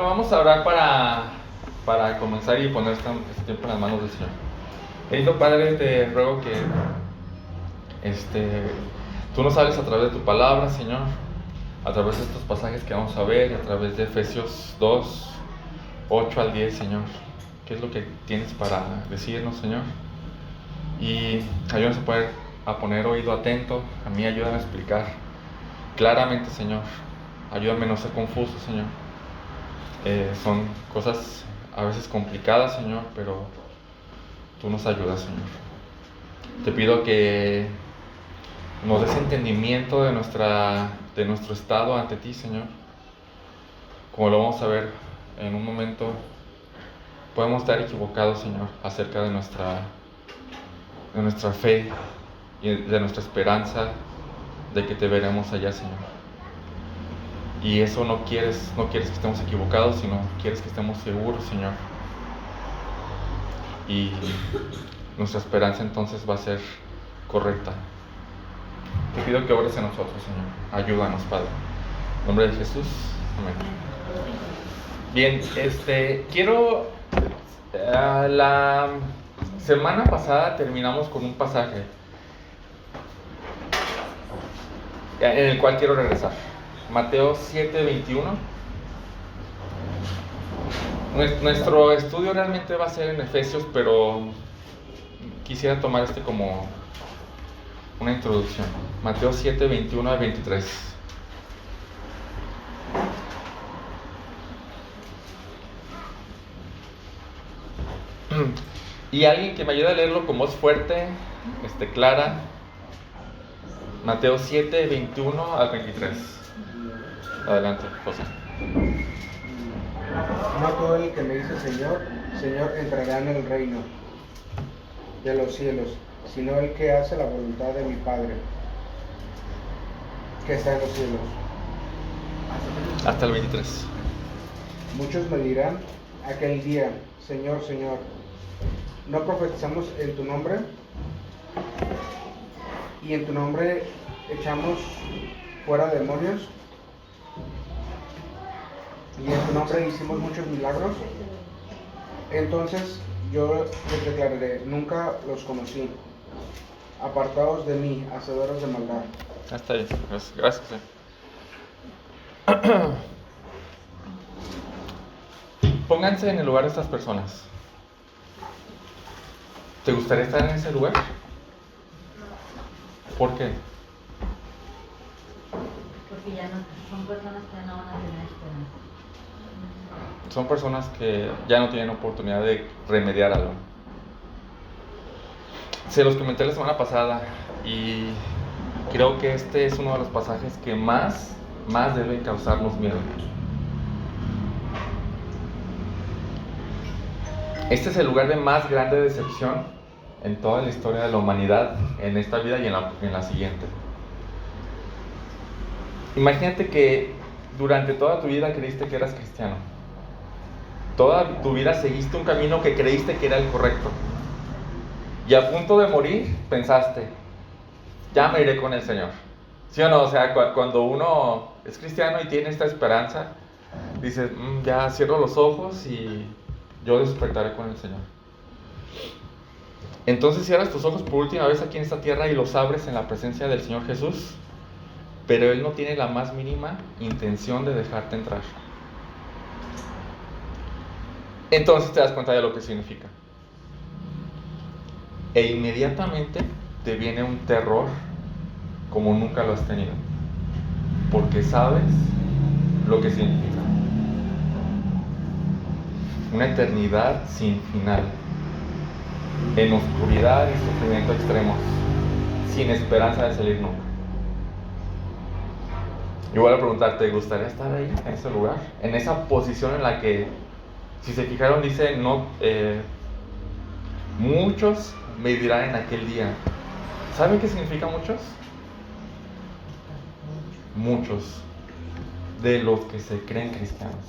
Bueno, vamos a orar para comenzar y poner este tiempo en las manos del Señor. Querido Padre, te ruego que tú nos hables a través de tu palabra, Señor, a través de estos pasajes que vamos a ver, a través de Efesios 2, 8 al 10, Señor. ¿Qué es lo que tienes para decirnos, Señor? Y ayúdanos a poner oído atento. A mí ayúdame a explicar claramente, Señor. Ayúdame a no ser confuso, Señor. Son cosas a veces complicadas, Señor, pero tú nos ayudas, Señor. Te pido que nos des entendimiento de nuestro estado ante ti, Señor. Como lo vamos a ver en un momento, podemos estar equivocados, Señor, acerca de nuestra fe y de nuestra esperanza de que te veremos allá, Señor. Y eso no quieres que estemos equivocados, sino quieres que estemos seguros, Señor. Y nuestra esperanza entonces va a ser correcta. Te pido que obres en nosotros, Señor. Ayúdanos, Padre. En nombre de Jesús. Amén. Bien, la semana pasada terminamos con un pasaje en el cual quiero regresar. Mateo 7:21. Nuestro estudio realmente va a ser en Efesios, pero quisiera tomar como una introducción. Mateo 7:21 al 23. Y alguien que me ayude a leerlo con voz fuerte, clara. Mateo 7:21 al 23. Adelante, José. No todo el que me dice Señor, Señor entrará en el reino de los cielos, sino el que hace la voluntad de mi Padre, que está en los cielos. Hasta el 23. Muchos me dirán aquel día, Señor, Señor, ¿no profetizamos en tu nombre? ¿Y en tu nombre echamos fuera demonios? ¿Y en tu nombre hicimos muchos milagros? Entonces yo les declararé, nunca los conocí. Apartaos de mí, hacedores de maldad. Hasta ahí. Gracias. Pónganse en el lugar de estas personas. ¿Te gustaría estar en ese lugar? ¿Por qué? Porque ya no, son personas que no van a tener esperanza. Son personas que ya no tienen oportunidad de remediar algo. Se los comenté la semana pasada y creo que este es uno de los pasajes que más deben causarnos miedo. Este es el lugar de más grande decepción en toda la historia de la humanidad, en esta vida y en la siguiente. Imagínate que durante toda tu vida creíste que eras cristiano. Toda tu vida seguiste un camino que creíste que era el correcto. Y a punto de morir pensaste, ya me iré con el Señor. ¿Sí o no? O sea, cuando uno es cristiano y tiene esta esperanza, dices, ya cierro los ojos y yo despertaré con el Señor. Entonces cierras tus ojos por última vez aquí en esta tierra y los abres en la presencia del Señor Jesús, pero Él no tiene la más mínima intención de dejarte entrar. Entonces te das cuenta de lo que significa. E inmediatamente te viene un terror como nunca lo has tenido, porque sabes lo que significa. Una eternidad sin final, en oscuridad y sufrimiento extremos, sin esperanza de salir nunca. Y voy a preguntarte, ¿te gustaría estar ahí, en ese lugar? En esa posición en la que, si se fijaron, dice, muchos me dirán en aquel día. ¿Saben qué significa muchos? Muchos de los que se creen cristianos.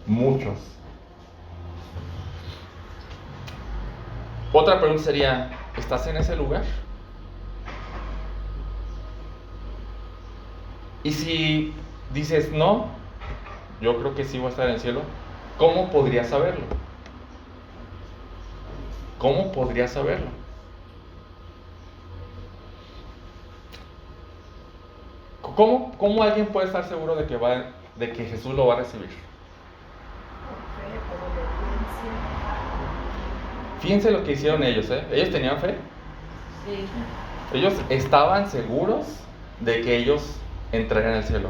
Muchos. Otra pregunta sería, ¿estás en ese lugar? Y si dices, no yo creo que sí voy a estar en el cielo, ¿cómo podría saberlo? ¿Cómo podría saberlo? ¿Cómo alguien puede estar seguro de que Jesús lo va a recibir? Fíjense lo que hicieron ellos, ¿eh? Ellos tenían fe. Sí. Ellos estaban seguros de que ellos entrarían al cielo.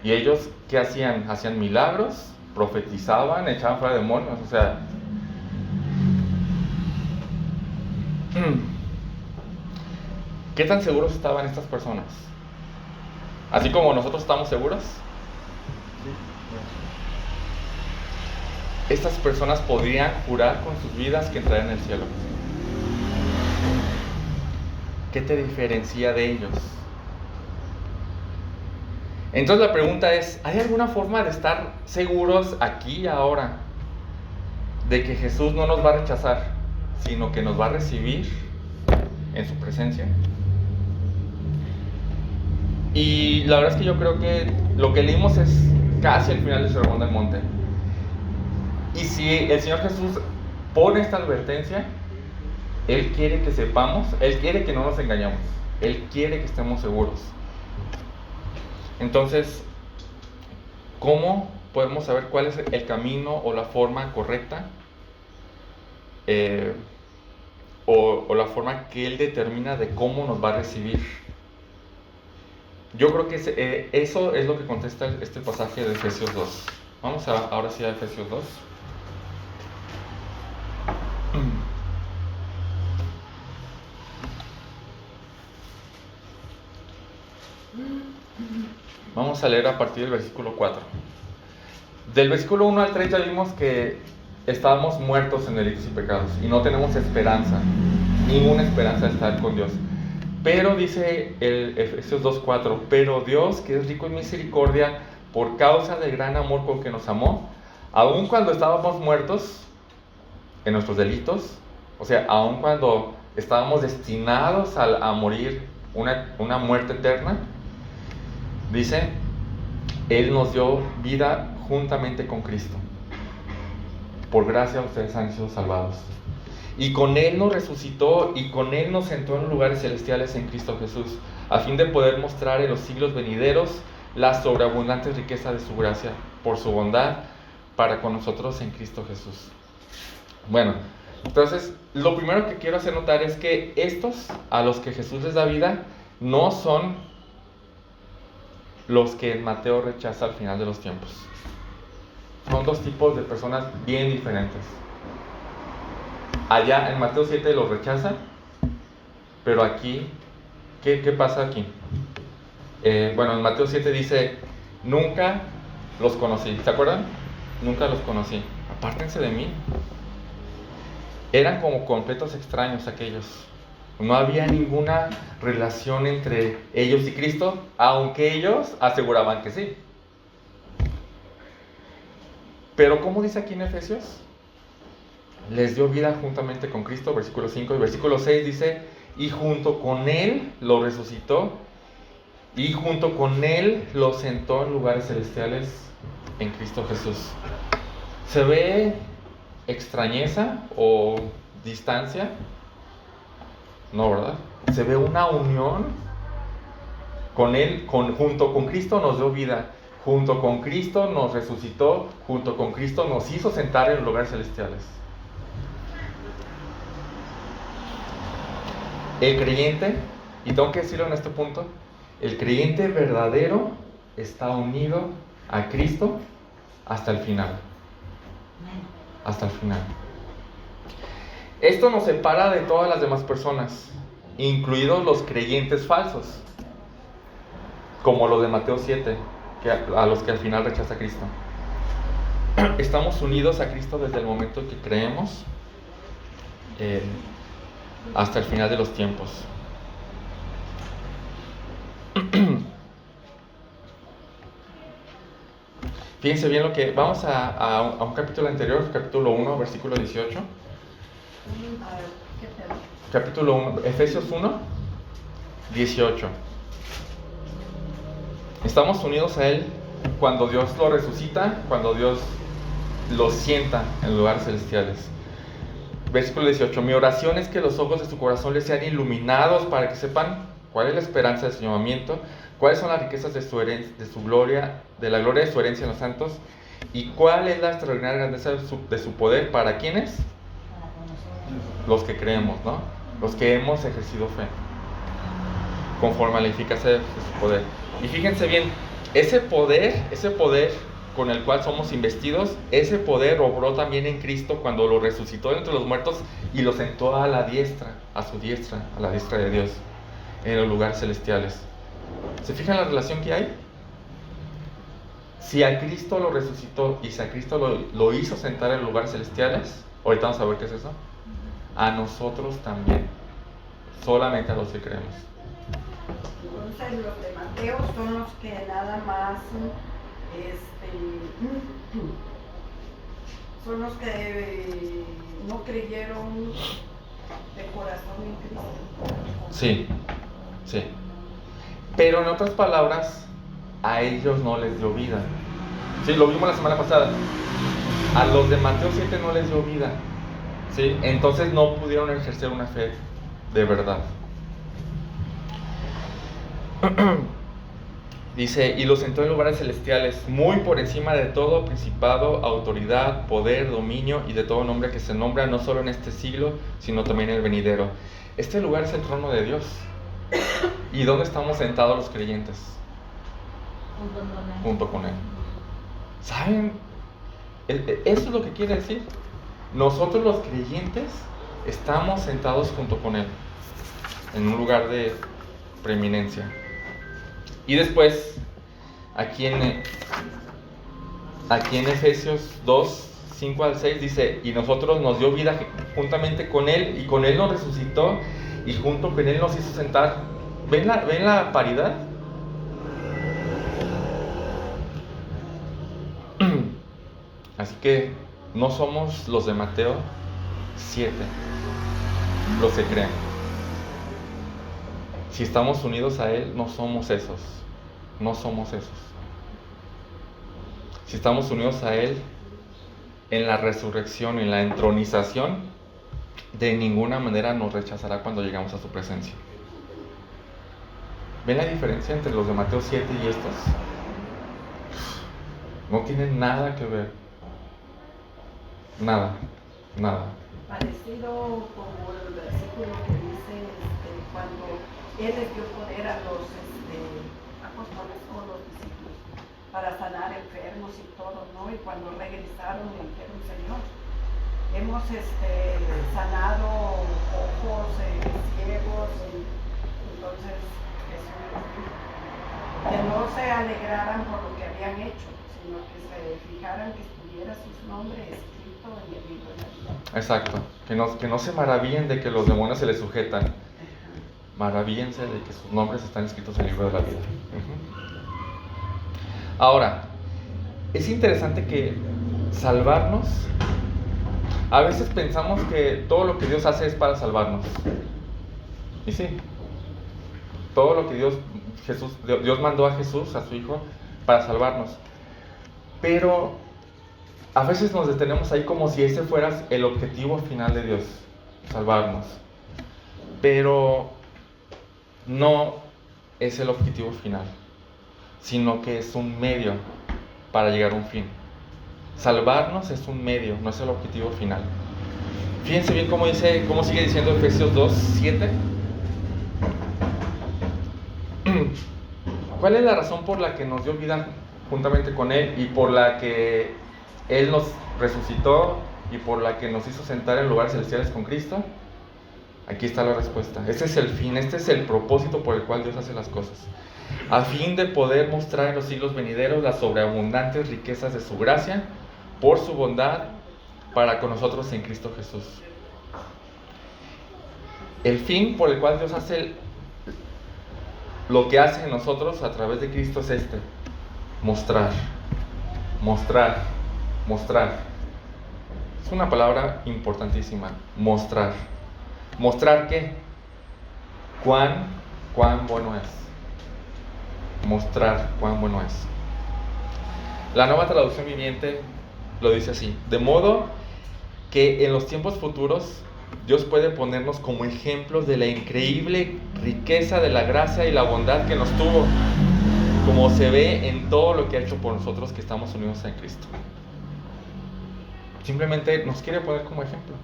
Y ellos, ¿qué hacían? Hacían milagros, profetizaban, echaban fuera demonios, o sea... ¿Qué tan seguros estaban estas personas? Así como nosotros estamos seguros. Estas personas podrían jurar con sus vidas que entrarían en el cielo. ¿Qué te diferencia de ellos? Entonces la pregunta es, ¿hay alguna forma de estar seguros aquí y ahora de que Jesús no nos va a rechazar, sino que nos va a recibir en su presencia? Y la verdad es que yo creo que lo que leímos es casi el final del Sermón del Monte. Y si el Señor Jesús pone esta advertencia, Él quiere que sepamos, Él quiere que no nos engañemos, Él quiere que estemos seguros. Entonces, ¿cómo podemos saber cuál es el camino o la forma correcta? O la forma que Él determina de cómo nos va a recibir. Yo creo que eso es lo que contesta este pasaje de Efesios 2. Vamos ahora sí a Efesios 2. Vamos a leer a partir del versículo 4. Del versículo 1 al 3 ya vimos que estábamos muertos en delitos y pecados y no tenemos esperanza, ninguna esperanza de estar con Dios. Pero dice el Efesios 2:4, pero Dios, que es rico en misericordia, por causa del gran amor con que nos amó, aun cuando estábamos muertos en nuestros delitos, o sea, aun cuando estábamos destinados a morir una muerte eterna, dice, Él nos dio vida juntamente con Cristo. Por gracia ustedes han sido salvados. Y con Él nos resucitó y con Él nos sentó en los lugares celestiales en Cristo Jesús, a fin de poder mostrar en los siglos venideros la sobreabundante riqueza de su gracia, por su bondad, para con nosotros en Cristo Jesús. Bueno, entonces, lo primero que quiero hacer notar es que estos, a los que Jesús les da vida, no son los que Mateo rechaza al final de los tiempos. Son dos tipos de personas bien diferentes. Allá en Mateo 7 los rechaza, pero aquí, ¿qué pasa aquí? Bueno, en Mateo 7 dice, nunca los conocí. ¿Se acuerdan? Nunca los conocí. Apártense de mí. Eran como completos extraños aquellos. No había ninguna relación entre ellos y Cristo, aunque ellos aseguraban que sí. Pero ¿cómo dice aquí en Efesios? Les dio vida juntamente con Cristo, versículo 5, y versículo 6 dice, y junto con Él lo resucitó, y junto con Él lo sentó en lugares celestiales en Cristo Jesús. ¿Se ve extrañeza o distancia? No, ¿verdad? Se ve una unión con Él, junto con Cristo nos dio vida, junto con Cristo nos resucitó, junto con Cristo nos hizo sentar en los lugares celestiales. El creyente, y tengo que decirlo en este punto, el creyente verdadero está unido a Cristo hasta el final. Hasta el final. Esto nos separa de todas las demás personas, incluidos los creyentes falsos, como los de Mateo 7, a los que al final rechaza a Cristo. Estamos unidos a Cristo desde el momento en que creemos hasta el final de los tiempos. Fíjense bien lo que... Vamos a un capítulo anterior, capítulo 1, versículo 18. Capítulo 1, Efesios 1, 18. Estamos unidos a Él cuando Dios lo resucita, cuando Dios lo sienta en lugares celestiales. Versículo 18: mi oración es que los ojos de su corazón les sean iluminados para que sepan cuál es la esperanza de su llamamiento, cuáles son las riquezas de su gloria, de la gloria de su herencia en los santos, y cuál es la extraordinaria grandeza de su poder. ¿Para quiénes? Para conocer. Los que creemos, ¿no? Los que hemos ejercido fe, conforme a la eficacia de su poder. Y fíjense bien, ese poder con el cual somos investidos, ese poder obró también en Cristo cuando lo resucitó de entre los muertos y lo sentó a la diestra, a su diestra, a la diestra de Dios, en los lugares celestiales. ¿Se fijan la relación que hay? Si a Cristo lo resucitó y si a Cristo lo hizo sentar en lugares celestiales, ahorita vamos a ver qué es eso, a nosotros también, solamente a los que creemos. Entonces los de Mateo son los que nada más son los que no creyeron de corazón en Cristo. Sí, sí. Pero en otras palabras, a ellos no les dio vida. Sí, lo vimos la semana pasada. A los de Mateo 7 no les dio vida. Sí, entonces no pudieron ejercer una fe de verdad. Dice, y los sentó en lugares celestiales, muy por encima de todo principado, autoridad, poder, dominio y de todo nombre que se nombra, no solo en este siglo, sino también en el venidero. Este lugar es el trono de Dios. ¿Y dónde estamos sentados los creyentes? Junto con Él. ¿Saben? Eso es lo que quiere decir. Nosotros los creyentes estamos sentados junto con Él, en un lugar de preeminencia. Y después, aquí en Efesios 2, 5 al 6 dice, y nosotros nos dio vida juntamente con Él, y con Él nos resucitó, y junto con Él nos hizo sentar. ¿Ven la paridad? Así que no somos los de Mateo 7, los que creen. Si estamos unidos a Él, no somos esos. No somos esos. Si estamos unidos a Él en la resurrección, en la entronización, de ninguna manera nos rechazará cuando llegamos a su presencia. ¿Ven la diferencia entre los de Mateo 7 y estos? No tienen nada que ver. Nada. Parecido como el versículo que dice cuando Él les dio poder a los apóstoles o los discípulos para sanar enfermos y todo, ¿no? Y cuando regresaron le dijeron, Señor, hemos sanado ojos ciegos, y entonces Jesús dijo que no se alegraran por lo que habían hecho, sino que se fijaran que estuviera su nombre escrito en el libro de la vida. Exacto. Que no se maravillen de que los demonios se les sujetan. Maravíllense de que sus nombres están escritos en el libro de la vida. Ahora, es interesante que salvarnos, a veces pensamos que todo lo que Dios hace es para salvarnos. Y sí, todo lo que Dios mandó a Jesús, a su Hijo, para salvarnos. Pero a veces nos detenemos ahí como si ese fuera el objetivo final de Dios, salvarnos. Pero no es el objetivo final, sino que es un medio para llegar a un fin. Salvarnos es un medio, no es el objetivo final. Fíjense bien cómo sigue diciendo Efesios 2, 7. ¿Cuál es la razón por la que nos dio vida juntamente con Él y por la que Él nos resucitó y por la que nos hizo sentar en lugares celestiales con Cristo? Aquí está la respuesta. Este es el fin, este es el propósito por el cual Dios hace las cosas. A fin de poder mostrar en los siglos venideros las sobreabundantes riquezas de su gracia por su bondad para con nosotros en Cristo Jesús. El fin por el cual Dios hace lo que hace en nosotros a través de Cristo es mostrar. Es una palabra importantísima, mostrar. ¿Mostrar qué? ¿Cuán bueno es? Mostrar cuán bueno es. La Nueva Traducción Viviente lo dice así: de modo que en los tiempos futuros Dios puede ponernos como ejemplos de la increíble riqueza de la gracia y la bondad que nos tuvo, como se ve en todo lo que ha hecho por nosotros que estamos unidos en Cristo. Simplemente nos quiere poner como ejemplo.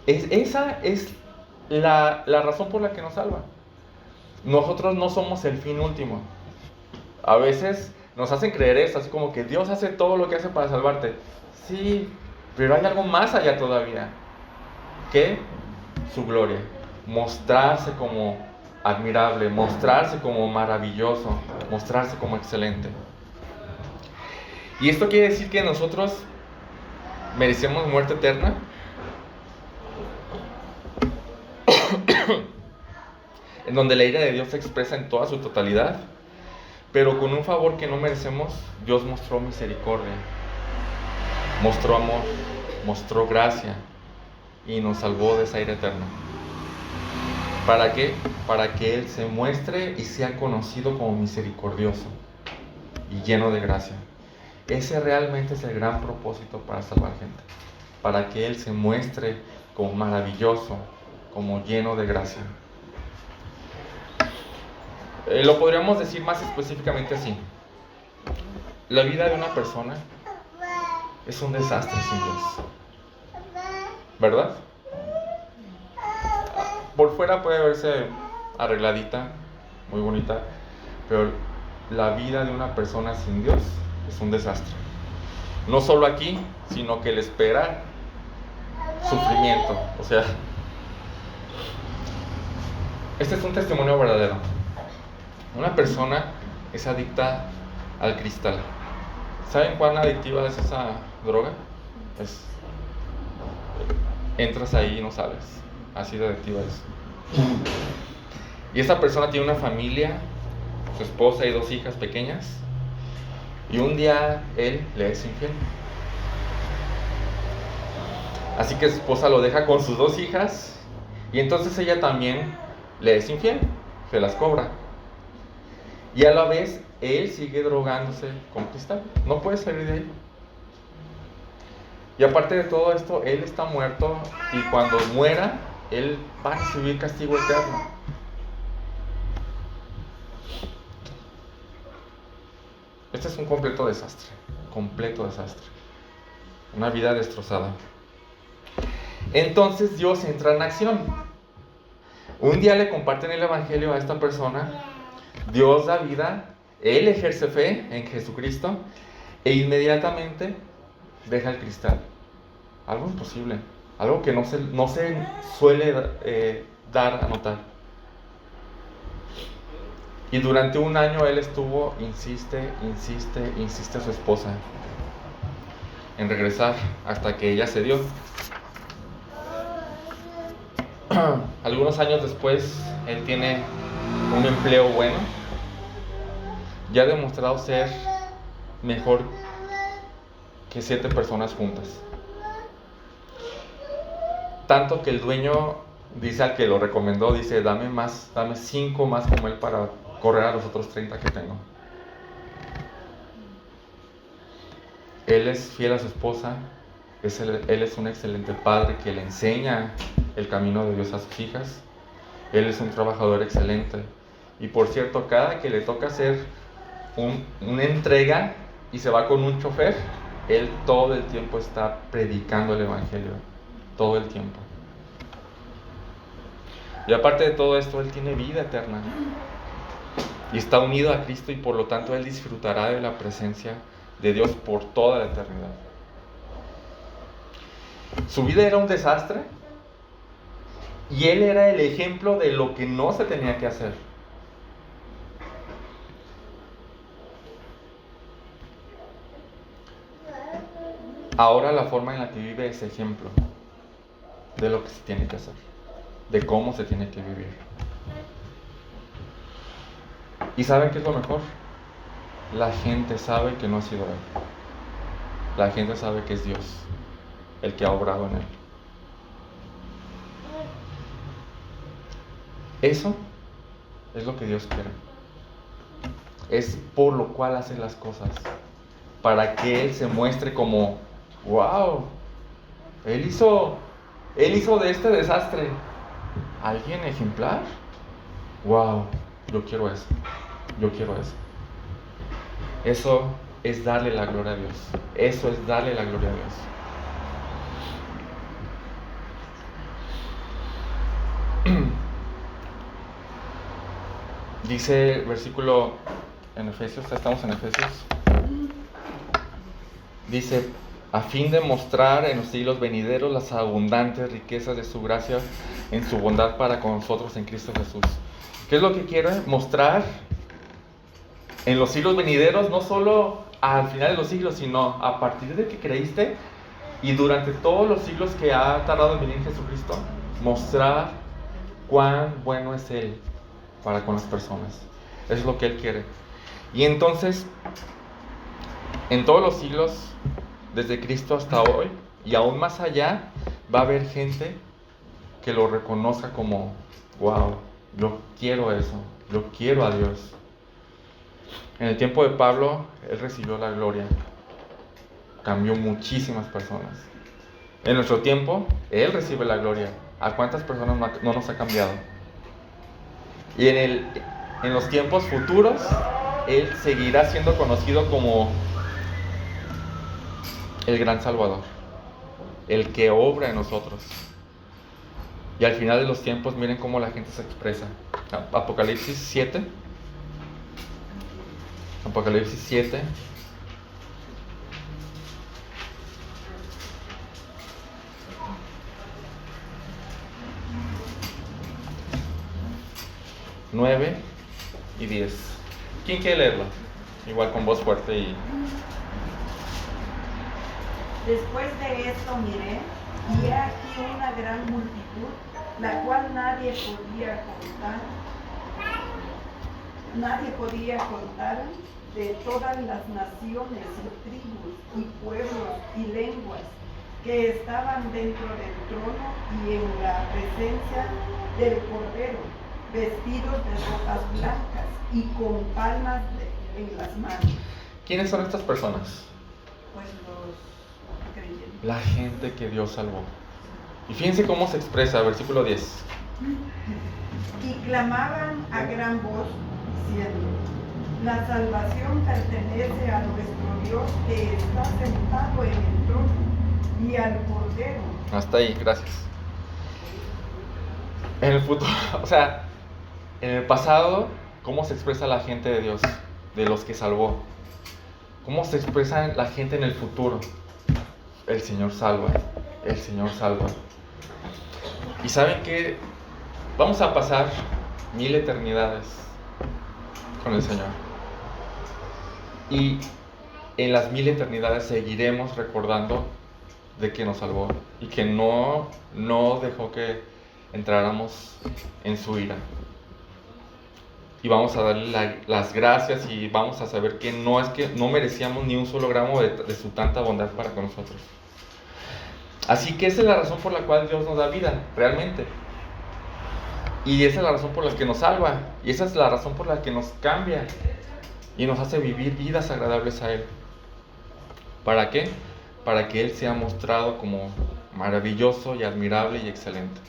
Esa es la razón por la que nos salva. Nosotros no somos el fin último. A veces nos hacen creer eso, así como que Dios hace todo lo que hace para salvarte. Sí, pero hay algo más allá todavía, que su gloria, mostrarse como admirable, mostrarse como maravilloso, mostrarse como excelente. Y esto quiere decir que nosotros merecemos muerte eterna. En donde la ira de Dios se expresa en toda su totalidad, pero con un favor que no merecemos, Dios mostró misericordia, mostró amor, mostró gracia y nos salvó de esa ira eterna. ¿Para qué? Para que Él se muestre y sea conocido como misericordioso y lleno de gracia. Ese realmente es el gran propósito para salvar gente, para que Él se muestre como maravilloso, como lleno de gracia. Lo podríamos decir más específicamente así: la vida de una persona es un desastre sin Dios, ¿verdad? Por fuera puede verse arregladita, muy bonita, pero la vida de una persona sin Dios es un desastre. No solo aquí, sino que le espera sufrimiento. O sea, este es un testimonio verdadero. Una persona es adicta al cristal. ¿Saben cuán adictiva es esa droga? Entras ahí y no sales. Así de adictiva es. Y esa persona tiene una familia, su esposa y 2 hijas pequeñas. Y un día él le es infiel. Así que su esposa lo deja con sus 2 hijas. Y entonces ella también le es infiel. Se las cobra. Y a la vez, él sigue drogándose con cristal. No puede salir de ahí. Y aparte de todo esto, él está muerto. Y cuando muera, él va a recibir castigo eterno. Este es un completo desastre. Completo desastre. Una vida destrozada. Entonces Dios entra en acción. Un día le comparten el evangelio a esta persona. Dios da vida, Él ejerce fe en Jesucristo e inmediatamente deja el cristal. Algo imposible, algo que no se suele dar a notar. Y durante un año él estuvo, insiste a su esposa en regresar hasta que ella cedió. Algunos años después, él tiene un empleo bueno, ya ha demostrado ser mejor que 7 personas juntas. Tanto que el dueño dice al que lo recomendó, dice: dame 5 más como él para correr a los otros 30 que tengo. Él es fiel a su esposa, él es un excelente padre que le enseña el camino de Dios a sus hijas. Él es un trabajador excelente. Y por cierto, cada que le toca hacer una entrega y se va con un chofer, él todo el tiempo está predicando el evangelio. Todo el tiempo. Y aparte de todo esto, él tiene vida eterna. Y está unido a Cristo y por lo tanto él disfrutará de la presencia de Dios por toda la eternidad. Su vida era un desastre. Y él era el ejemplo de lo que no se tenía que hacer. Ahora la forma en la que vive es ejemplo de lo que se tiene que hacer, de cómo se tiene que vivir. ¿Y saben qué es lo mejor? La gente sabe que no ha sido él. La gente sabe que es Dios el que ha obrado en él. Eso es lo que Dios quiere. Es por lo cual hace las cosas. para que Él se muestre como, wow, Él hizo de este desastre alguien ejemplar. Wow, yo quiero eso. Eso es darle la gloria a Dios. Eso es darle la gloria a Dios. Dice el versículo en Efesios, estamos en Efesios. Dice, a fin de mostrar en los siglos venideros las abundantes riquezas de su gracia en su bondad para con nosotros en Cristo Jesús. ¿Qué es lo que quiere mostrar en los siglos venideros? No solo al final de los siglos, sino a partir de que creíste y durante todos los siglos que ha tardado en venir Jesucristo, mostrar cuán bueno es Él para con las personas. Eso es lo que Él quiere. Y entonces, en todos los siglos, desde Cristo hasta hoy, y aún más allá, va a haber gente que lo reconozca como, wow, yo quiero eso, yo quiero a Dios. En el tiempo de Pablo, él recibió la gloria, cambió muchísimas personas. En nuestro tiempo, él recibe la gloria. ¿A cuántas personas no nos ha cambiado? Y en los tiempos futuros, él seguirá siendo conocido como el gran Salvador, el que obra en nosotros. Y al final de los tiempos, miren cómo la gente se expresa. Apocalipsis 7. Apocalipsis 7. Nueve y 10. ¿Quién quiere leerlo? Igual con voz fuerte y... Después de esto miré, y he aquí una gran multitud, la cual nadie podía contar, de todas las naciones y tribus y pueblos y lenguas, que estaban dentro del trono y en la presencia del Cordero, vestidos de ropas blancas y con palmas en las manos. ¿Quiénes son estas personas? Pues los creyentes. La gente que Dios salvó. Y fíjense cómo se expresa, versículo 10. Y clamaban a gran voz, diciendo: la salvación pertenece a nuestro Dios que está sentado en el trono y al Cordero. Hasta ahí, gracias. En el futuro, o sea, en el pasado, ¿cómo se expresa la gente de Dios, de los que salvó? ¿Cómo se expresa la gente en el futuro? El Señor salva, el Señor salva. Y ¿saben qué? Vamos a pasar 1000 eternidades con el Señor. Y en las 1000 eternidades seguiremos recordando de que nos salvó y que no dejó que entráramos en su ira. Y vamos a darle las gracias y vamos a saber que no merecíamos ni un solo gramo de su tanta bondad para con nosotros. Así que esa es la razón por la cual Dios nos da vida, realmente. Y esa es la razón por la que nos salva. Y esa es la razón por la que nos cambia y nos hace vivir vidas agradables a Él. ¿Para qué? Para que Él sea mostrado como maravilloso y admirable y excelente.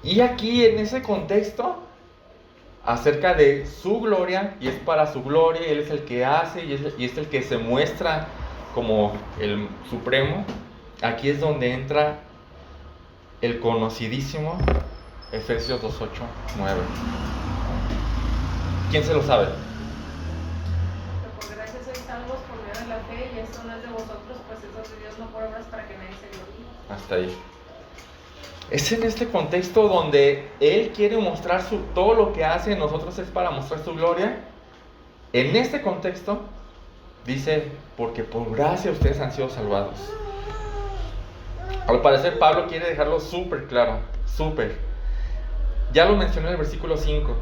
Y aquí en ese contexto, acerca de su gloria, y es para su gloria, Él es el que hace y es el que se muestra como el supremo. Aquí es donde entra el conocidísimo Efesios 2:8-9. ¿Quién se lo sabe? Por gracia sois salvos por medio de la fe, y esto no es de vosotros, pues es de Dios, no por obras, para que nadie se gloríe. Hasta ahí. Es en este contexto donde Él quiere mostrar todo lo que hace en nosotros es para mostrar su gloria. En este contexto dice, porque por gracia ustedes han sido salvados. Al parecer Pablo quiere dejarlo súper claro, súper. Ya lo mencioné en el versículo 5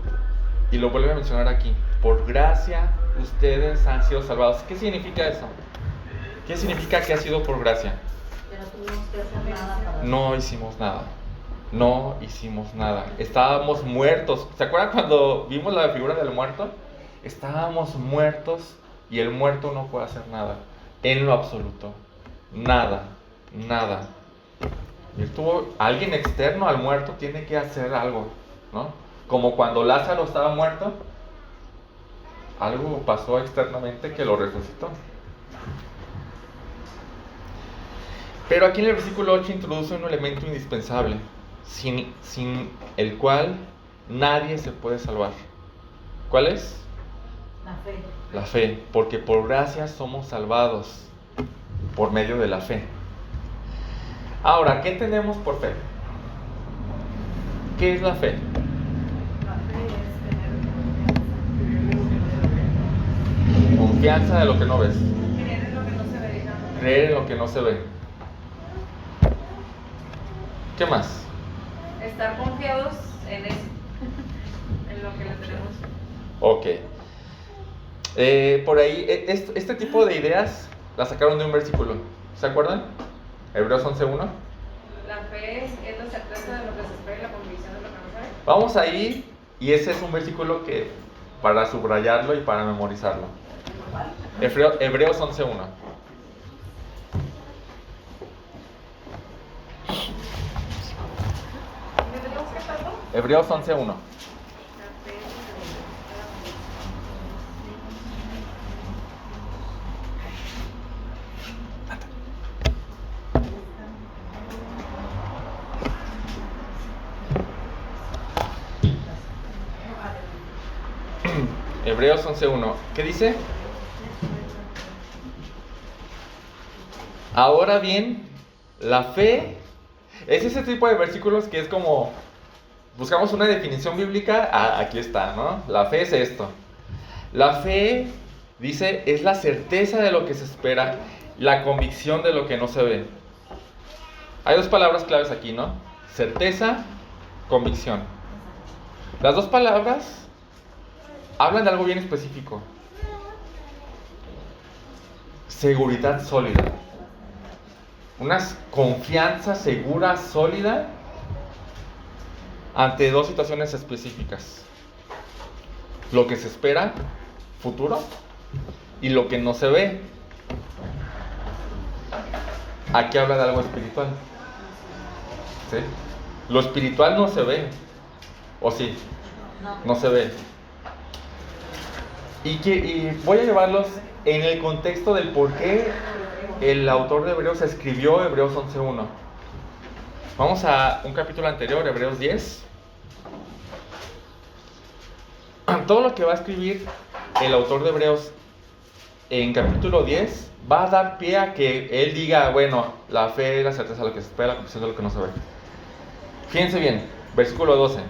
y lo vuelve a mencionar aquí. Por gracia ustedes han sido salvados. ¿Qué significa eso? ¿Qué significa que ha sido por gracia? Que no tuvimos que hacer nada para... No hicimos nada. No hicimos nada. Estábamos muertos. ¿Se acuerdan cuando vimos la figura del muerto? Estábamos muertos y el muerto no puede hacer nada, en lo absoluto, nada, nada. Alguien externo al muerto tiene que hacer algo, ¿no? Como cuando Lázaro estaba muerto, algo pasó externamente que lo resucitó. Pero aquí en el versículo 8 introduce un elemento indispensable, sin el cual nadie se puede salvar. ¿Cuál es? La fe. La fe, porque por gracia somos salvados por medio de la fe. Ahora, ¿qué tenemos por fe? ¿Qué es la fe? La fe es tener Confianza de lo que no ves, Creer en lo que no se ve, digamos. creer en lo que no se ve. ¿Qué más? Estar confiados en eso, en lo que le tenemos. Ok. Por ahí, este tipo de ideas las sacaron de un versículo. ¿Se acuerdan? Hebreos 11:1. La fe es la certeza de lo que se espera y la convicción de lo que no se ve. Vamos ahí, y ese es un versículo que para subrayarlo y para memorizarlo. Hebreos 11:1. ¿Me tenemos que pasar? Hebreos 11:1. La fe es Hebreos 11:1. ¿Qué dice? Ahora bien, la fe es ese tipo de versículos que es como buscamos una definición bíblica. Aquí está, ¿no? La fe es esto. La fe, dice, es la certeza de lo que se espera, la convicción de lo que no se ve. Hay dos palabras claves aquí, ¿no? Certeza, convicción. Las dos palabras hablan de algo bien específico. Seguridad sólida. Una confianza segura, sólida, ante dos situaciones específicas. Lo que se espera, futuro, y lo que no se ve. Aquí habla de algo espiritual. ¿Sí? Lo espiritual no se ve. ¿O sí? No se ve. Y voy a llevarlos en el contexto del por qué el autor de Hebreos escribió Hebreos 11:1. Vamos a un capítulo anterior, Hebreos 10. Todo lo que va a escribir el autor de Hebreos en capítulo 10 va a dar pie a que él diga, bueno, la fe es la certeza de lo que se espera, la convicción de lo que no se ve. Fíjense bien, versículo 12.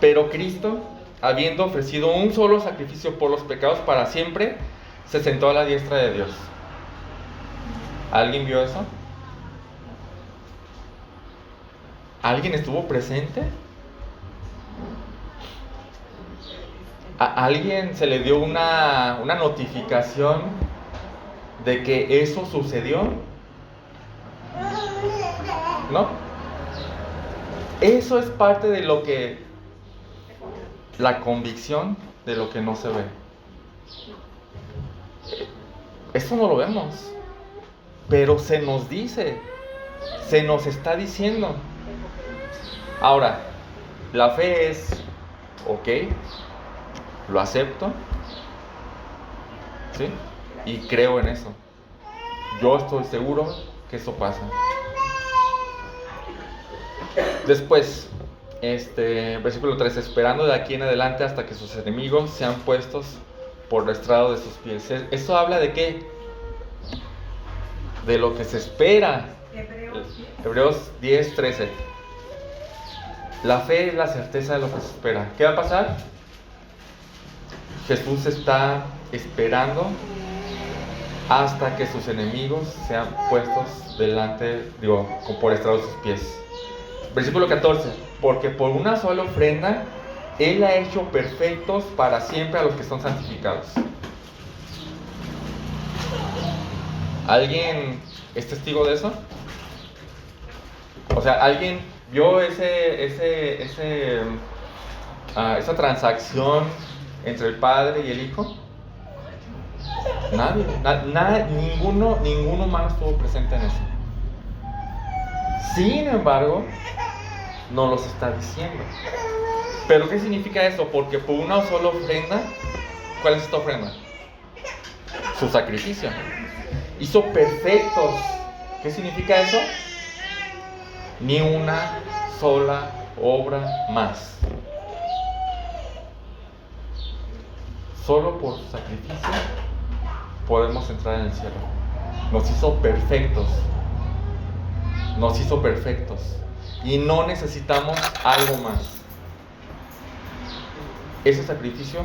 Pero Cristo, habiendo ofrecido un solo sacrificio por los pecados para siempre, se sentó a la diestra de Dios. ¿Alguien vio eso? ¿Alguien estuvo presente? ¿A alguien se le dio una notificación de que eso sucedió? ¿No? Eso es parte de lo que... la convicción de lo que no se ve. Eso no lo vemos, pero se nos dice, se nos está diciendo. Ahora, la fe es, ok, lo acepto, ¿sí? Y creo en eso. Yo estoy seguro que eso pasa. Después, versículo 3, esperando de aquí en adelante hasta que sus enemigos sean puestos por el estrado de sus pies. ¿Eso habla de qué? De lo que se espera. Hebreos 10:13. La fe es la certeza de lo que se espera. ¿Qué va a pasar? Jesús está esperando hasta que sus enemigos sean puestos delante, por estrado de sus pies. Versículo 14. Porque por una sola ofrenda Él ha hecho perfectos para siempre a los que son santificados. ¿Alguien es testigo de eso? O sea, ¿alguien vio esa transacción entre el Padre y el Hijo? Nadie, ningún humano estuvo presente en eso. Sin embargo, no los está diciendo. ¿Pero qué significa eso? Porque por una sola ofrenda, ¿cuál es esta ofrenda? Su sacrificio. Hizo perfectos. ¿Qué significa eso? Ni una sola obra más. Solo por su sacrificio podemos entrar en el cielo. Nos hizo perfectos. Nos hizo perfectos. Y no necesitamos algo más. Ese sacrificio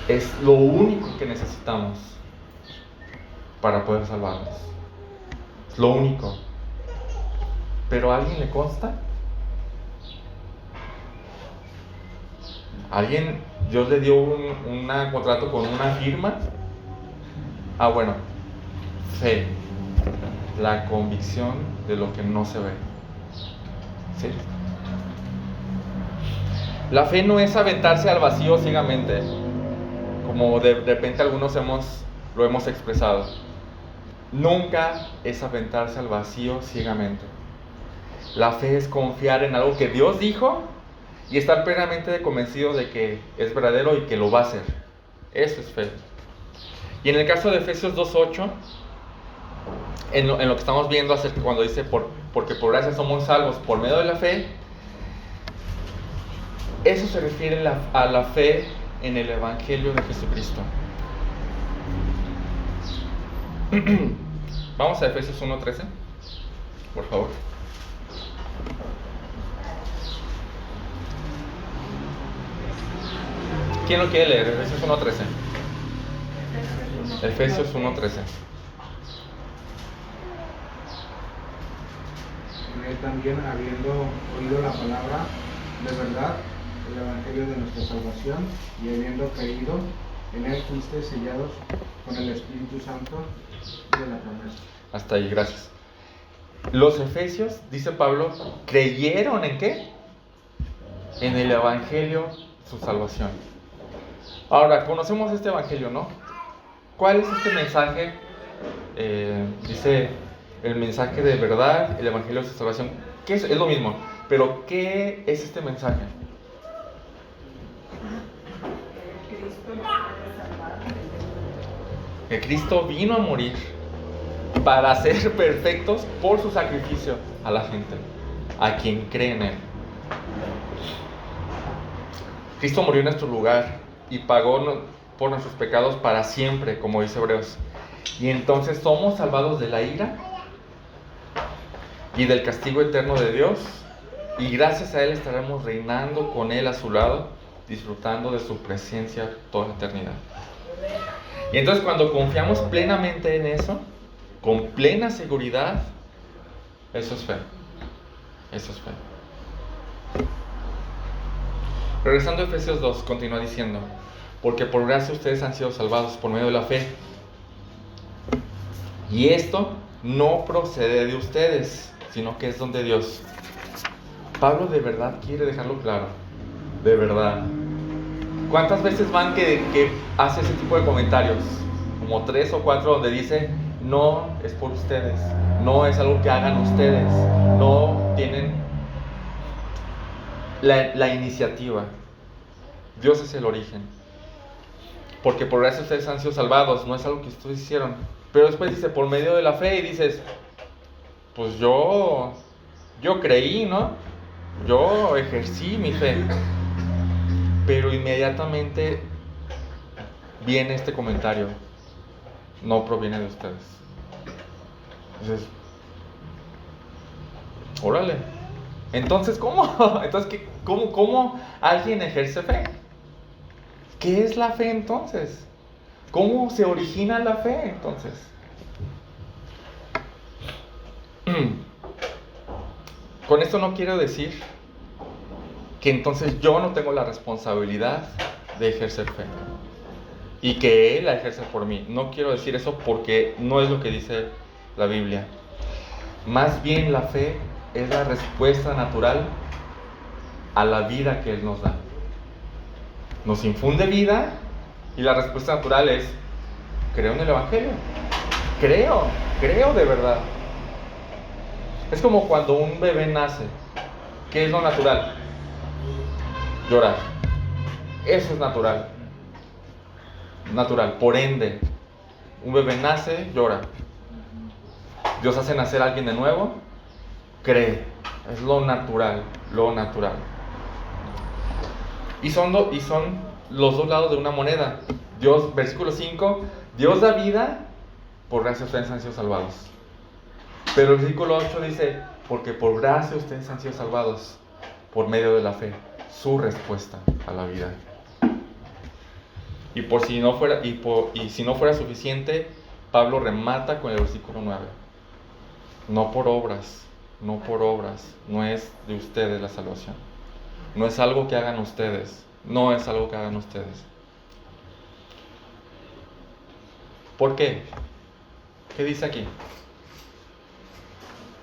es lo único que necesitamos para poder salvarnos. Es lo único. ¿Pero a alguien le consta? ¿Alguien, Dios le dio un contrato con una firma? Bueno, fe, la convicción de lo que no se ve. ¿Sí? La fe no es aventarse al vacío ciegamente, como de repente algunos lo hemos expresado. Nunca es aventarse al vacío ciegamente. La fe es confiar en algo que Dios dijo y estar plenamente convencido de que es verdadero y que lo va a hacer. Eso es fe. Y en el caso de Efesios 2:8, en lo que estamos viendo cuando dice porque por gracia somos salvos por medio de la fe, eso se refiere a la fe en el Evangelio de Jesucristo. Vamos a Efesios 1:13, por favor. ¿Quién lo quiere leer? Efesios 1:13. Efesios 1:13. También habiendo oído la palabra de verdad, el Evangelio de nuestra salvación, y habiendo creído, en él fuiste sellados con el Espíritu Santo de la promesa. Hasta ahí, gracias. Los efesios, dice Pablo, ¿creyeron en qué? En el Evangelio, su salvación. Ahora, conocemos este Evangelio, ¿no? ¿Cuál es este mensaje? Dice el mensaje de verdad, el Evangelio de su salvación. ¿Qué es? Es lo mismo, pero ¿qué es este mensaje? Que Cristo vino a morir para ser perfectos por su sacrificio a la gente, a quien cree en él. Cristo murió en nuestro lugar y pagó por nuestros pecados para siempre, como dice Hebreos. Y entonces somos salvados de la ira y del castigo eterno de Dios, y gracias a él estaremos reinando con él a su lado, disfrutando de su presencia toda la eternidad. Y entonces cuando confiamos plenamente en eso, con plena seguridad, eso es fe. Eso es fe. Regresando a Efesios 2, continúa diciendo: porque por gracia ustedes han sido salvados por medio de la fe. Y esto no procede de ustedes, sino que es don de Dios. Pablo de verdad quiere dejarlo claro. De verdad. ¿Cuántas veces van que hace ese tipo de comentarios? Como 3 o 4 donde dice: no es por ustedes, no es algo que hagan ustedes, no tienen la iniciativa. Dios es el origen. Porque por gracia ustedes han sido salvados, no es algo que ustedes hicieron. Pero después dice, por medio de la fe, y dices, pues yo creí, ¿no? Yo ejercí mi fe. Pero inmediatamente viene este comentario: no proviene de ustedes. Entonces, órale. Entonces, ¿cómo? Entonces, ¿cómo alguien ejerce fe? ¿Qué es la fe entonces? ¿Cómo se origina la fe entonces? Con esto no quiero decir que entonces yo no tengo la responsabilidad de ejercer fe y que Él la ejerce por mí. No quiero decir eso porque no es lo que dice la Biblia. Más bien la fe es la respuesta natural a la vida que Él nos da. Nos infunde vida y la respuesta natural es creo en el Evangelio. Creo de verdad. Es como cuando un bebé nace. ¿Qué es lo natural? Llorar. Eso es natural. Natural. Por ende, un bebé nace, llora. Dios hace nacer a alguien de nuevo, cree. Es lo natural, lo natural. Y son los dos lados de una moneda. Dios, versículo 5, Dios da vida, por gracia ustedes han sido salvados. Pero el versículo 8 dice, porque por gracia ustedes han sido salvados, por medio de la fe. Su respuesta a la vida. Y si no fuera suficiente, Pablo remata con el versículo 9. No por obras, no es de ustedes la salvación. No es algo que hagan ustedes. ¿Por qué? ¿Qué dice aquí?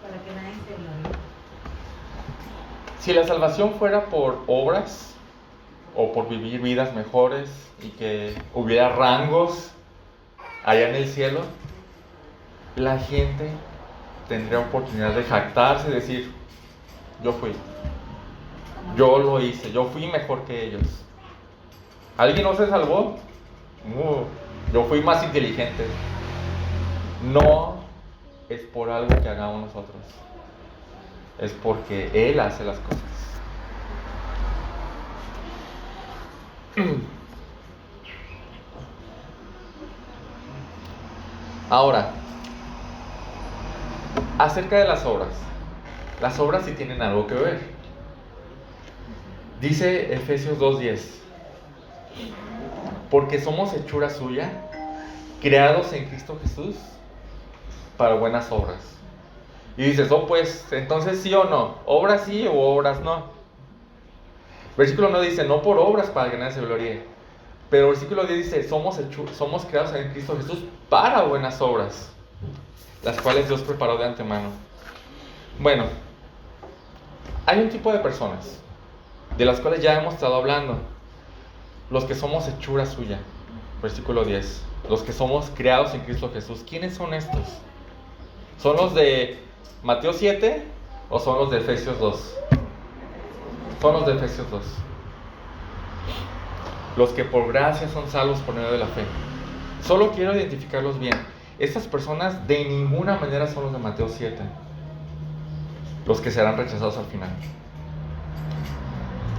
Para que nadie se gloríe. Si la salvación fuera por obras o por vivir vidas mejores y que hubiera rangos allá en el cielo, la gente tendría oportunidad de jactarse y decir, yo fui, yo lo hice, yo fui mejor que ellos. ¿Alguien no se salvó? Yo fui más inteligente. No es por algo que hagamos nosotros, es porque Él hace las cosas. Ahora, acerca de las obras sí tienen algo que ver. Dice Efesios 2:10, porque somos hechura suya, creados en Cristo Jesús para buenas obras. Y dices, pues, entonces sí o no, obras sí o obras no. Versículo 9 dice, no por obras para que nadie se gloríe. Pero versículo 10 dice, somos creados en Cristo Jesús para buenas obras, las cuales Dios preparó de antemano. Bueno, hay un tipo de personas, de las cuales ya hemos estado hablando. Los que somos hechura suya, versículo 10. Los que somos creados en Cristo Jesús. ¿Quiénes son estos? ¿Son los de Mateo 7 o son los de Efesios 2? Son los de Efesios 2. Los que por gracia son salvos por medio de la fe. Solo quiero identificarlos bien. Estas personas de ninguna manera son los de Mateo 7, los que serán rechazados al final.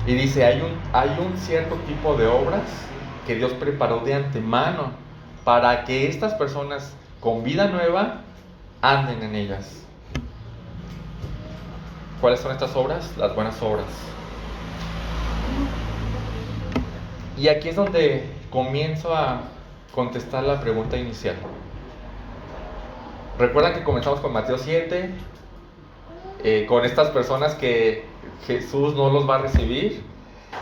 Y dice, hay un cierto tipo de obras que Dios preparó de antemano para que estas personas con vida nueva anden en ellas. ¿Cuáles son estas obras? Las buenas obras. Y aquí es donde comienzo a contestar la pregunta inicial. Recuerdan que comenzamos con Mateo 7, con estas personas que Jesús no los va a recibir.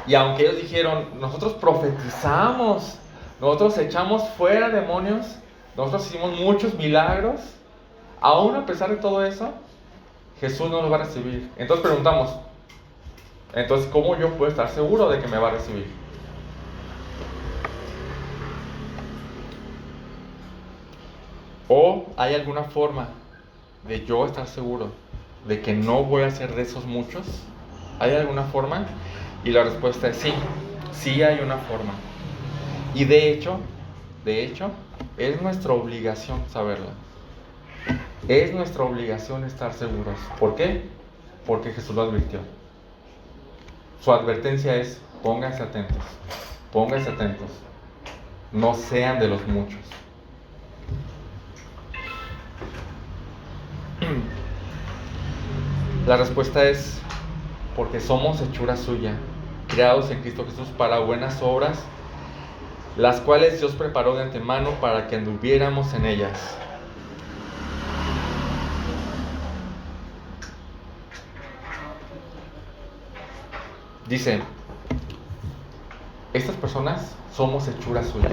Y aunque ellos dijeron, nosotros profetizamos, nosotros echamos fuera demonios, nosotros hicimos muchos milagros, aún a pesar de todo eso, Jesús no los va a recibir. Entonces preguntamos, entonces, ¿cómo yo puedo estar seguro de que me va a recibir? ¿O hay alguna forma de yo estar seguro de que no voy a ser de esos muchos? ¿Hay alguna forma? Y la respuesta es sí, sí hay una forma. Y de hecho, es nuestra obligación saberla. Es nuestra obligación estar seguros. ¿Por qué? Porque Jesús lo advirtió. Su advertencia es, pónganse atentos. No sean de los muchos. La respuesta es, porque somos hechura suya, creados en Cristo Jesús para buenas obras, las cuales Dios preparó de antemano para que anduviéramos en ellas. Dice, estas personas somos hechura suya,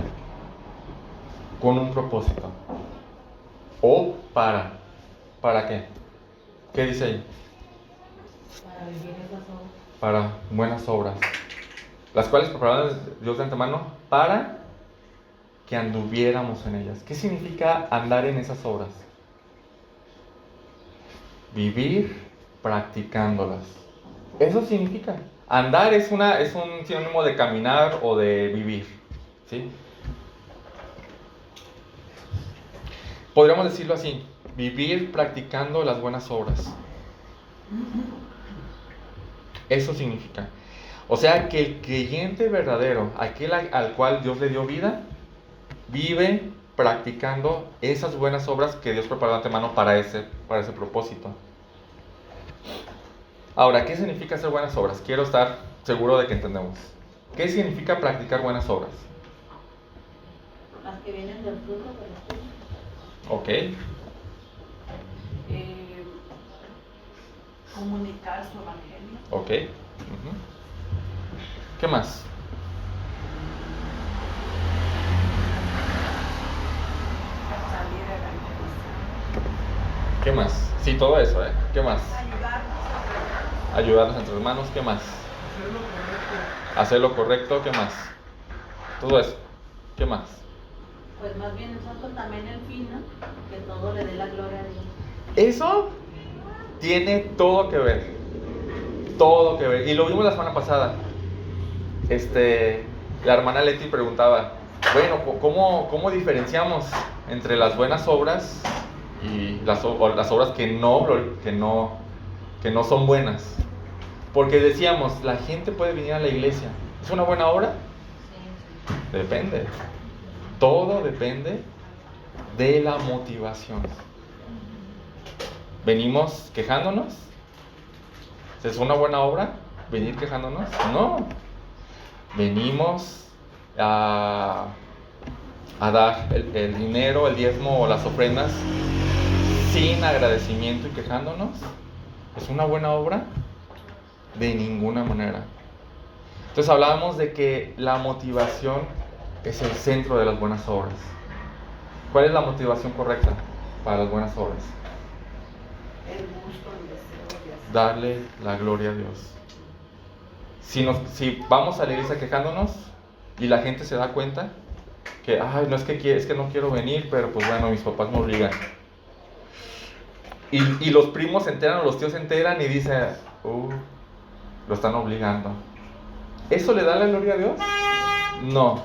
con un propósito. ¿O para qué? ¿Qué dice ahí? Para vivir esas obras. Para buenas obras, las cuales preparó Dios de antemano para que anduviéramos en ellas. ¿Qué significa andar en esas obras? Vivir practicándolas. Eso significa. Andar es un sinónimo de caminar o de vivir, ¿sí? Podríamos decirlo así: vivir practicando las buenas obras. Eso significa. O sea que el creyente verdadero, aquel al cual Dios le dio vida, vive practicando esas buenas obras que Dios preparó de antemano para ese propósito. Ahora, ¿qué significa hacer buenas obras? Quiero estar seguro de que entendemos. ¿Qué significa practicar buenas obras? Las que vienen del fruto del Espíritu. Ok. Comunicar su evangelio. Ok. Uh-huh. ¿Qué más? Salir a evangelizar. ¿Qué más? Sí, todo eso, ¿eh? ¿Qué más? Ayudarnos. Ayudarnos entre hermanos. ¿Qué más? Hacer lo correcto. Hacer lo correcto. ¿Qué más? Todo eso. ¿Qué más? Pues más bien nosotros también el fin, ¿no? Que todo le dé la gloria a Dios. Eso tiene todo que ver. Todo que ver. Y lo vimos la semana pasada. La hermana Leti preguntaba, bueno, ¿cómo diferenciamos entre las buenas obras y las obras que no son buenas? Porque decíamos, la gente puede venir a la iglesia. ¿Es una buena obra? Sí. Depende. Todo depende de la motivación. ¿Venimos quejándonos? ¿Es una buena obra venir quejándonos? No. Venimos a dar el dinero, el diezmo o las ofrendas sin agradecimiento y quejándonos. ¿Es una buena obra? De ninguna manera. Entonces hablábamos de que la motivación es el centro de las buenas obras. ¿Cuál es la motivación correcta para las buenas obras? El gusto, el deseo de hacer. Darle la gloria a Dios. Si vamos a la iglesia quejándonos y la gente se da cuenta que, no es que no quiero venir, pero pues bueno, mis papás me obligan. Y los primos se enteran o los tíos se enteran y dicen, lo están obligando. ¿Eso le da la gloria a Dios? No,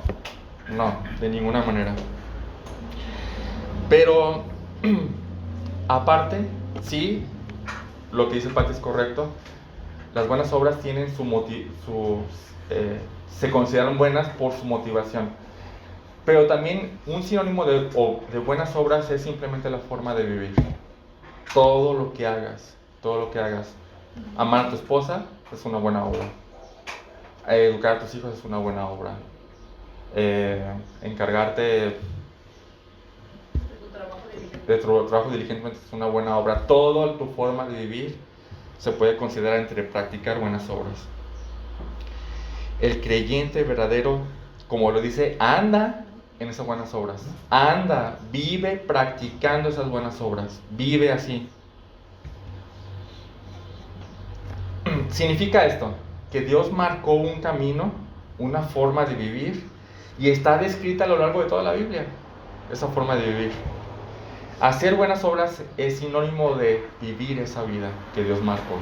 de ninguna manera. Pero, aparte, sí, lo que dice Pati es correcto. Las buenas obras tienen se consideran buenas por su motivación. Pero también un sinónimo de buenas obras es simplemente la forma de vivir. Todo lo que hagas. Amar a tu esposa es una buena obra. Educar a tus hijos es una buena obra. Encargarte de tu trabajo diligentemente es una buena obra. Toda tu forma de vivir se puede considerar entre practicar buenas obras. El creyente verdadero, como lo dice, anda en esas buenas obras. Vive practicando esas buenas obras. Vive así. Significa esto, que Dios marcó un camino, una forma de vivir, y está descrita a lo largo de toda la Biblia, esa forma de vivir. Hacer buenas obras es sinónimo de vivir esa vida que Dios marcó.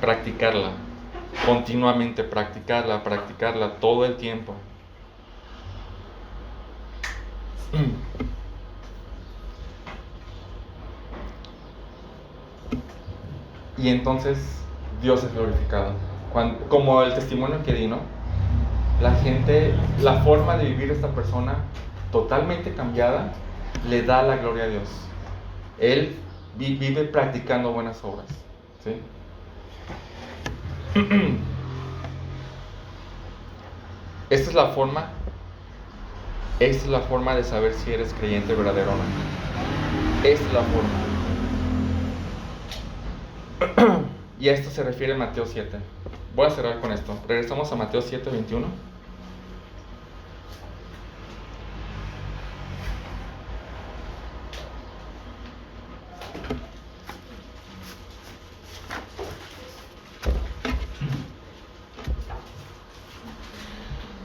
Practicarla, continuamente practicarla todo el tiempo. Y entonces Dios es glorificado. Como el testimonio que di, ¿no? La forma de vivir de esta persona totalmente cambiada, le da la gloria a Dios. Él vive practicando buenas obras, ¿sí? Esta es la forma de saber si eres creyente verdadero o no. Esta es la forma. Y a esto se refiere Mateo 7. Voy a cerrar con esto. Regresamos a Mateo 7, 21.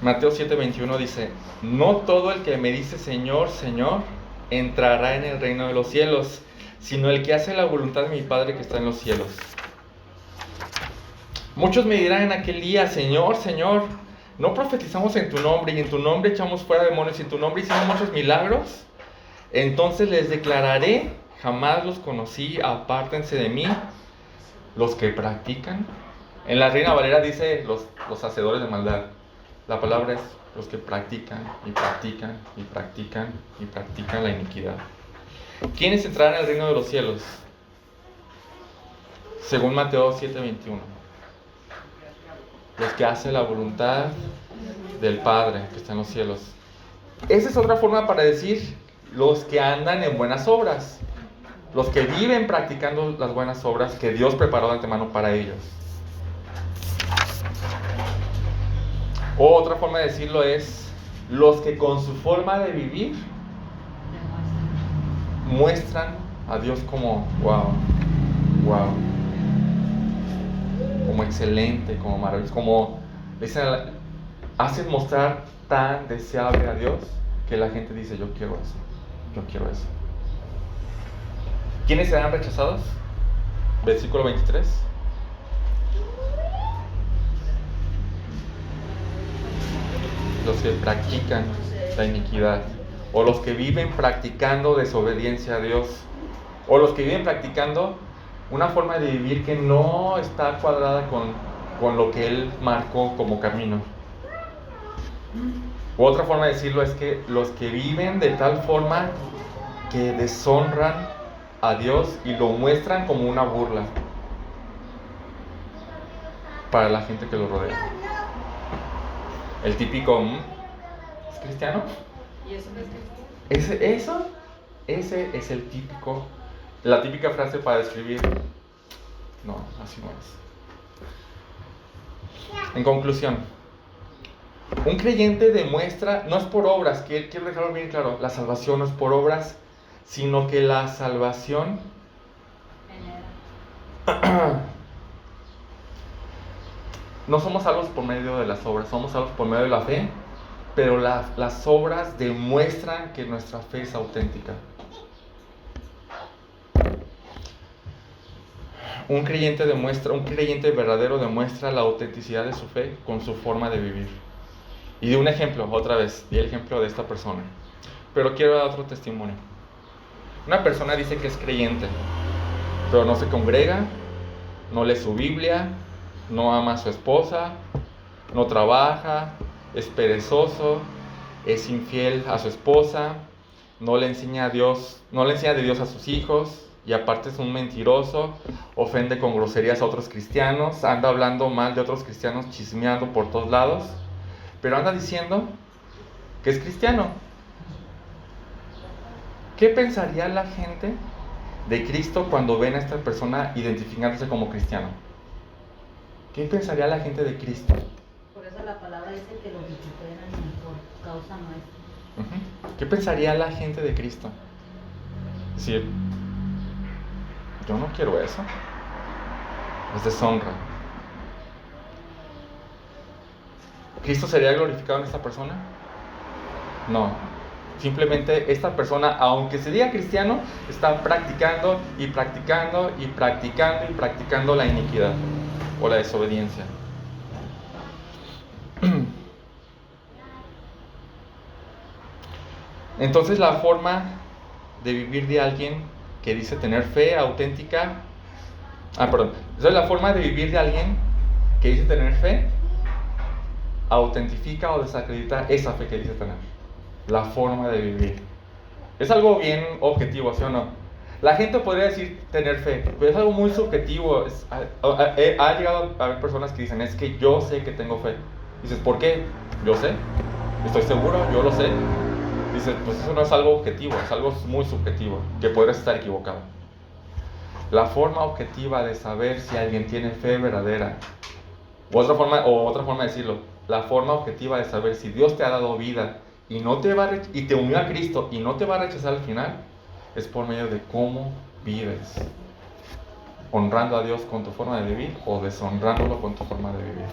Mateo 7:21 dice: no todo el que me dice Señor, Señor, entrará en el reino de los cielos, sino el que hace la voluntad de mi Padre que está en los cielos. Muchos me dirán en aquel día: Señor, Señor, ¿no profetizamos en tu nombre, y en tu nombre echamos fuera demonios, y en tu nombre hicimos muchos milagros? Entonces les declararé: jamás los conocí, apártense de mí, los que practican. En la Reina Valera dice los hacedores de maldad. La palabra es los que practican y practican y practican y practican la iniquidad. ¿Quiénes entrarán al reino de los cielos? Según Mateo 7:21. Los que hacen la voluntad del Padre que está en los cielos. Esa es otra forma para decir los que andan en buenas obras. Los que viven practicando las buenas obras que Dios preparó de antemano para ellos. O otra forma de decirlo es los que con su forma de vivir muestran a Dios como wow, como excelente, como maravilloso, como dicen, hacen mostrar tan deseable a Dios que la gente dice: yo quiero eso. ¿Quiénes serán rechazados? Versículo 23. Los que practican la iniquidad, o los que viven practicando desobediencia a Dios, o los que viven practicando una forma de vivir que no está cuadrada con lo que Él marcó como camino. U otra forma de decirlo es que los que viven de tal forma que deshonran a Dios y lo muestran como una burla para la gente que lo rodea. El típico: ¿es cristiano? ¿Y eso qué es cristiano? Ese es la típica frase para describir: no, así no es. En conclusión, un creyente demuestra, no es por obras, quiero dejarlo bien claro, la salvación no es por obras, sino que la salvación no somos salvos por medio de las obras, somos salvos por medio de la fe, pero las obras demuestran que nuestra fe es auténtica. Un creyente verdadero demuestra la autenticidad de su fe con su forma de vivir. Y de un ejemplo, otra vez, di el ejemplo de esta persona. Pero quiero dar otro testimonio. Una persona dice que es creyente, pero no se congrega, no lee su Biblia, no ama a su esposa, no trabaja, es perezoso, es infiel a su esposa, no le enseña de Dios a sus hijos, y aparte es un mentiroso, ofende con groserías a otros cristianos, anda hablando mal de otros cristianos, chismeando por todos lados, pero anda diciendo que es cristiano. ¿Qué pensaría la gente de Cristo cuando ven a esta persona identificándose como cristiano? ¿Qué pensaría la gente de Cristo? Por eso la palabra dice que los vituperan por causa nuestra. ¿Qué pensaría la gente de Cristo? Es decir, yo no quiero eso. Es deshonra. ¿Cristo sería glorificado en esta persona? No. Simplemente esta persona, aunque se diga cristiano, está practicando y practicando y practicando y practicando la iniquidad o la desobediencia. Entonces la forma de vivir de alguien que dice tener fe auténtica, entonces la forma de vivir de alguien que dice tener fe autentifica o desacredita esa fe que dice tener. La forma de vivir es algo bien objetivo, ¿sí o no? La gente podría decir tener fe, pero es algo muy subjetivo. Ha llegado a haber personas que dicen: es que yo sé que tengo fe. Dices: ¿por qué? Yo sé, estoy seguro, yo lo sé. Dices: pues eso no es algo objetivo, es algo muy subjetivo, que podrías estar equivocado. La forma objetiva de saber si alguien tiene fe verdadera, otra forma de decirlo, la forma objetiva de saber si Dios te ha dado vida y te unió a Cristo y no te va a rechazar al final, es por medio de cómo vives, honrando a Dios con tu forma de vivir o deshonrándolo con tu forma de vivir.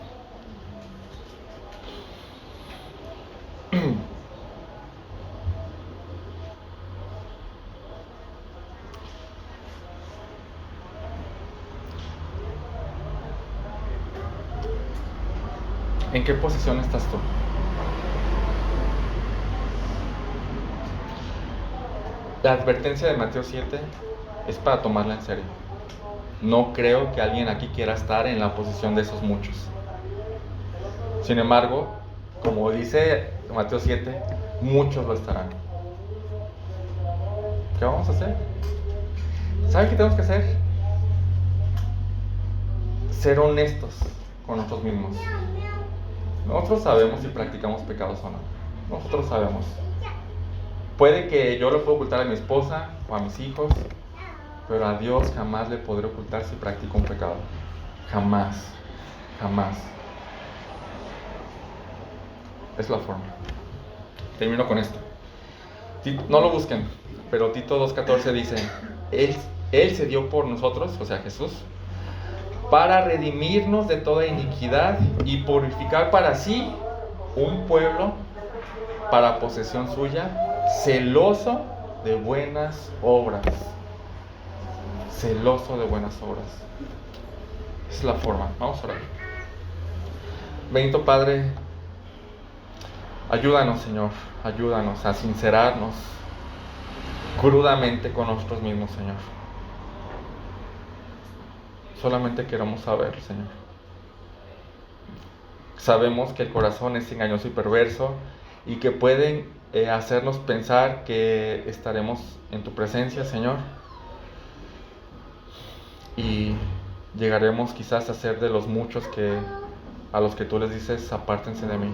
¿En qué posición estás tú? La advertencia de Mateo 7 es para tomarla en serio. No creo que alguien aquí quiera estar en la posición de esos muchos. Sin embargo, como dice Mateo 7, muchos lo estarán. ¿Qué vamos a hacer? ¿Saben qué tenemos que hacer? Ser honestos con nosotros mismos. Nosotros sabemos si practicamos pecados o no. Nosotros sabemos. Puede que yo lo pueda ocultar a mi esposa o a mis hijos, pero a Dios jamás le podré ocultar si practico un pecado. Jamás. Jamás. Es la forma. Termino con esto. No lo busquen, pero Tito 2:14 dice: Él se dio por nosotros, o sea Jesús, para redimirnos de toda iniquidad y purificar para sí un pueblo para posesión suya, celoso de buenas obras. Celoso de buenas obras. Esa es la forma. Vamos a orar. Bendito Padre, ayúdanos, Señor. Ayúdanos a sincerarnos crudamente con nosotros mismos, Señor. Solamente queremos saber, Señor. Sabemos que el corazón es engañoso y perverso y que pueden hacernos pensar que estaremos en tu presencia, Señor, y llegaremos quizás a ser de los muchos a los que tú les dices: apártense de mí.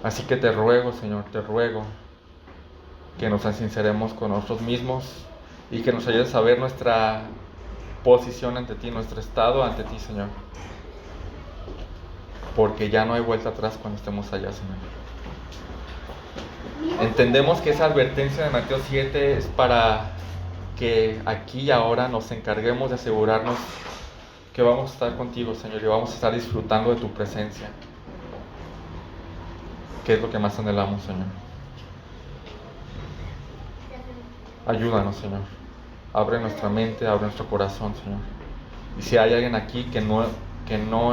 Así que te ruego, Señor, te ruego que nos sinceremos con nosotros mismos y que nos ayudes a ver nuestra posición ante ti, nuestro estado ante ti, Señor, porque ya no hay vuelta atrás cuando estemos allá, Señor. Entendemos que esa advertencia de Mateo 7 es para que aquí y ahora nos encarguemos de asegurarnos que vamos a estar contigo, Señor, y vamos a estar disfrutando de tu presencia, que es lo que más anhelamos, Señor. Ayúdanos, Señor. Abre nuestra mente, abre nuestro corazón, Señor. Y si hay alguien aquí que no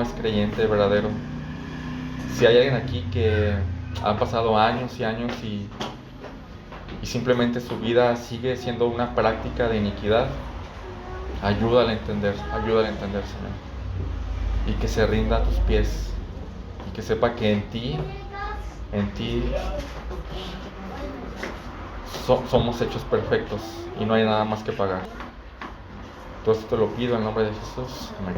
es creyente verdadero, si hay alguien aquí que han pasado años y años y simplemente su vida sigue siendo una práctica de iniquidad, ayúdale a entender, Señor. Y que se rinda a tus pies y que sepa que en ti somos hechos perfectos y no hay nada más que pagar. Todo esto te lo pido en el nombre de Jesús. Amén.